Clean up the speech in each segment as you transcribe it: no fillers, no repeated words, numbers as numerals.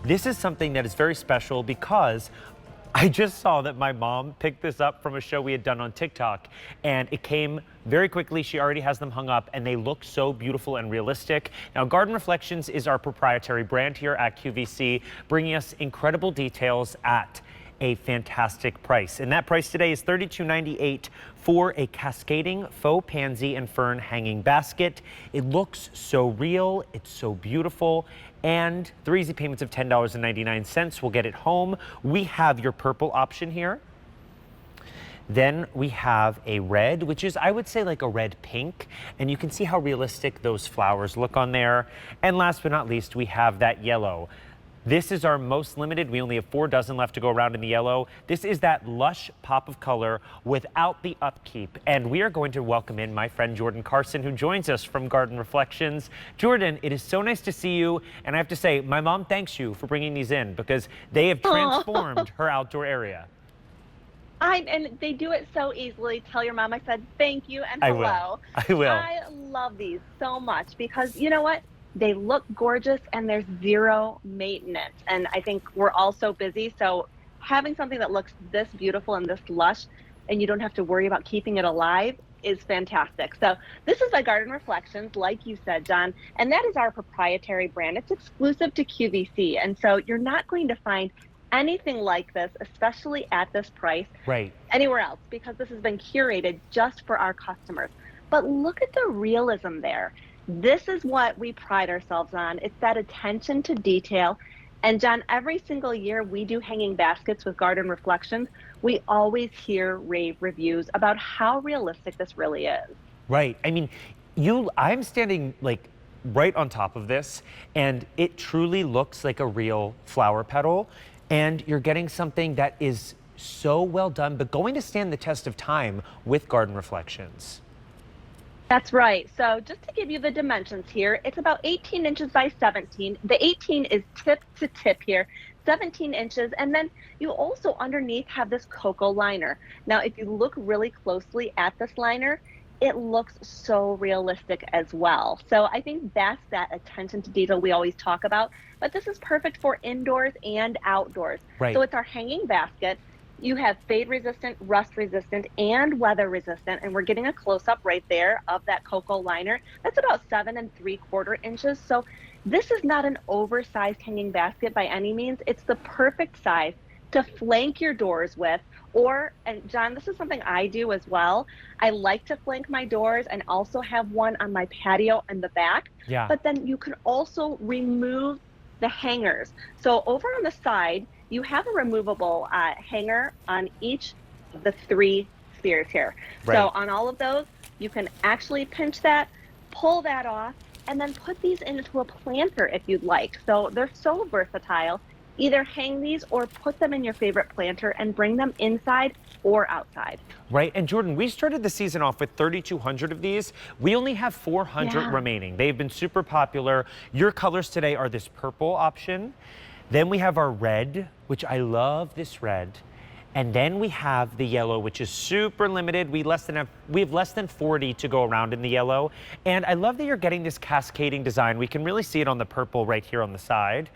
This is something that is very special because I just saw that my mom picked this up from a show we had done on TikTok, and it came very quickly. She already has them hung up, and they look so beautiful and realistic. Now, Garden Reflections is our proprietary brand here at QVC, bringing us incredible details at a fantastic price. And that price today is $32.98 for a cascading faux pansy and fern hanging basket. It looks so real, it's so beautiful, and 3 easy payments of $10.99 will get it home. We have your purple option here. Then we have a red, which is, I would say, like a red pink, and you can see how realistic those flowers look on there. And last but not least, we have that yellow. This is our most limited. We only have 4 dozen left to go around in the yellow. This is that lush pop of color without the upkeep. And we are going to welcome in my friend Jordan Carson, who joins us from Garden Reflections. Jordan, it is so nice to see you. And I have to say, my mom thanks you for bringing these in because they have transformed her outdoor area. And they do it so easily. Tell your mom I said thank you and hello. I will. I love these so much because you know what? They look gorgeous and there's zero maintenance. And I think we're all so busy. So having something that looks this beautiful and this lush and you don't have to worry about keeping it alive is fantastic. So this is by Garden Reflections, like you said, John, and that is our proprietary brand. It's exclusive to QVC. And so you're not going to find anything like this, especially at this price, anywhere else, because this has been curated just for our customers. But look at the realism there. This is what we pride ourselves on. It's that attention to detail. And John, every single year we do hanging baskets with Garden Reflections, we always hear rave reviews about how realistic this really is. Right. I mean, I'm standing like right on top of this, and it truly looks like a real flower petal. And you're getting something that is so well done, but going to stand the test of time with Garden Reflections. That's right. So just to give you the dimensions here, it's about 18 inches by 17. The 18 is tip to tip here, 17 inches. And then you also underneath have this cocoa liner. Now, if you look really closely at this liner, it looks so realistic as well. So I think that's that attention to detail we always talk about. But this is perfect for indoors and outdoors. Right. So it's our hanging basket. You have fade resistant, rust resistant, and weather resistant. And we're getting a close up right there of that cocoa liner. That's about 7 3/4 inches. So this is not an oversized hanging basket by any means. It's the perfect size to flank your doors with. And John, this is something I do as well. I like to flank my doors and also have one on my patio in the back. Yeah. But then you can also remove the hangers. So over on the side, you have a removable hanger on each of the 3 spheres here. Right. So on all of those, you can actually pinch that, pull that off, and then put these into a planter if you'd like. So they're so versatile. Either hang these or put them in your favorite planter and bring them inside or outside. Right. And Jordan, we started the season off with 3,200 of these. We only have 400 remaining. They've been super popular. Your colors today are this purple option. Then we have our red, which I love this red. And then we have the yellow, which is super limited. We have less than 40 to go around in the yellow. And I love that you're getting this cascading design. We can really see it on the purple right here on the side,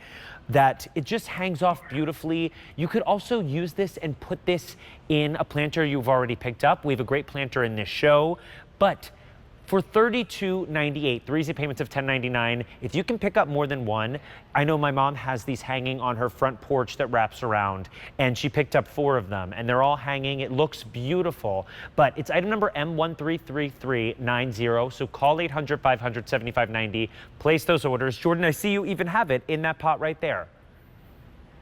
that it just hangs off beautifully. You could also use this and put this in a planter you've already picked up. We have a great planter in this show, but for $32.98, 3 easy payments of $10.99, if you can pick up more than one, I know my mom has these hanging on her front porch that wraps around, and she picked up 4 of them, and they're all hanging. It looks beautiful, but it's item number M133390, so call 800-500-7590, place those orders. Jordan, I see you even have it in that pot right there.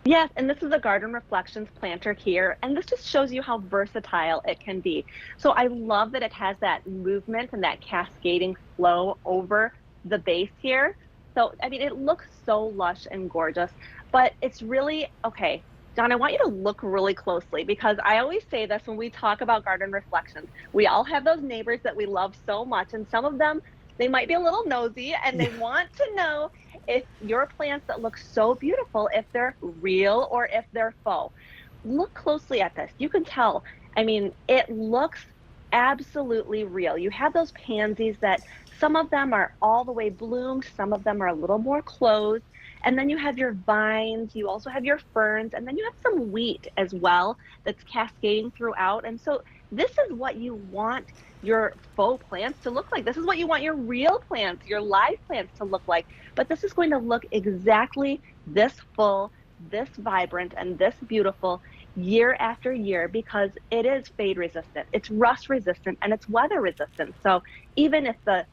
Yes, and this is a Garden Reflections planter here, and this just shows you how versatile it can be. So I love that it has that movement and that cascading flow over the base here. So, I mean, it looks so lush and gorgeous, but it's really, okay, John, I want you to look really closely because I always say this when we talk about Garden Reflections. We all have those neighbors that we love so much, and some of them, they might be a little nosy and they want to know if your plants that look so beautiful, if they're real or if they're faux. Look closely at this. You can tell. I mean, it looks absolutely real. You have those pansies that some of them are all the way bloomed, some of them are a little more closed, And then you have your vines, you also have your ferns, and then you have some wheat as well that's cascading throughout. And so this is what you want your faux plants to look like. This is what you want your real plants, your live plants to look like. But this is going to look exactly this full, this vibrant, and this beautiful year after year because it is fade resistant, it's rust resistant, and it's weather resistant. So even if the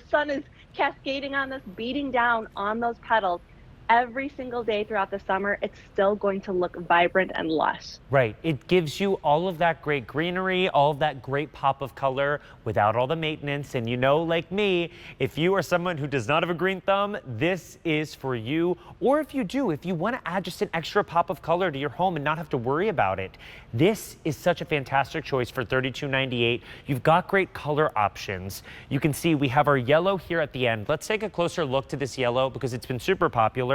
sun is cascading on this, beating down on those petals, every single day throughout the summer, it's still going to look vibrant and lush. Right. It gives you all of that great greenery, all of that great pop of color without all the maintenance. And you know, like me, if you are someone who does not have a green thumb, this is for you. Or if you do, if you want to add just an extra pop of color to your home and not have to worry about it, this is such a fantastic choice for $32.98. You've got great color options. You can see we have our yellow here at the end. Let's take a closer look to this yellow because it's been super popular.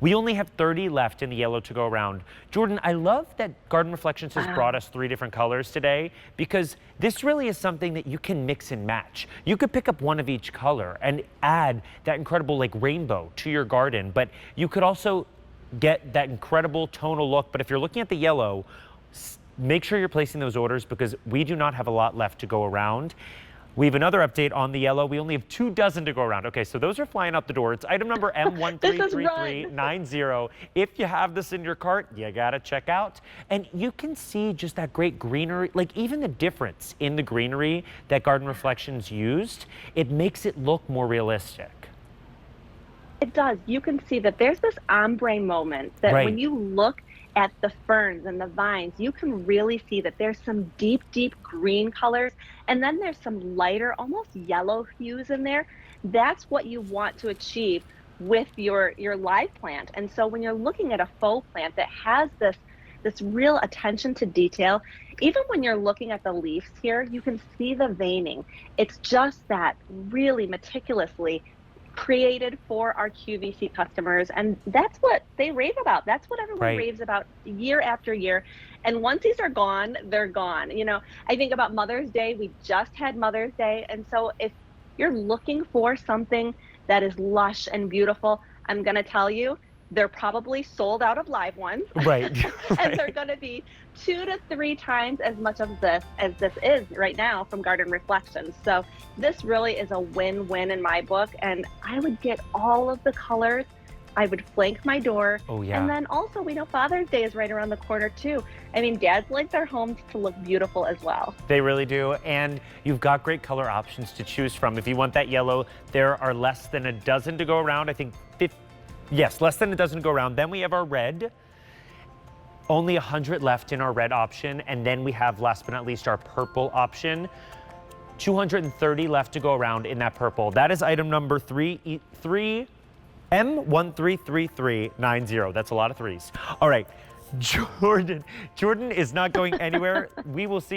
We only have 30 left in the yellow to go around. Jordan, I love that Garden Reflections has brought us 3 different colors today because this really is something that you can mix and match. You could pick up one of each color and add that incredible like rainbow to your garden, but you could also get that incredible tonal look. But if you're looking at the yellow, make sure you're placing those orders because we do not have a lot left to go around. We have another update on the yellow. We only have 2 dozen to go around. Okay, so those are flying out the door. It's item number M133390. If you have this in your cart, you gotta check out. And you can see just that great greenery, like even the difference in the greenery that Garden Reflections used, it makes it look more realistic. It does. You can see that there's this ombre moment that when you look at the ferns and the vines, you can really see that there's some deep, deep green colors, and then there's some lighter, almost yellow hues in there. That's what you want to achieve with your live plant. And so when you're looking at a faux plant that has this real attention to detail, even when you're looking at the leaves here, you can see the veining. It's just that really meticulously created for our QVC customers, and that's what they rave about. That's what everyone raves about year after year. And once these are gone, they're gone. You know, I think about Mother's Day. We just had Mother's Day, and so if you're looking for something that is lush and beautiful, I'm gonna tell you, they're probably sold out of live ones. Right. And they're going to be 2 to 3 times as much of this as this is right now from Garden Reflections. So this really is a win-win in my book. And I would get all of the colors. I would flank my door. Oh, yeah. And then also, we know Father's Day is right around the corner too. I mean, dads like their homes to look beautiful as well. They really do. And you've got great color options to choose from. If you want that yellow, there are less than a dozen to go around. I think 50. Yes, less than a dozen to go around. Then we have our red. Only 100 left in our red option. And then we have, last but not least, our purple option. 230 left to go around in that purple. That is item number M133390. That's a lot of threes. All right, Jordan is not going anywhere. We will see.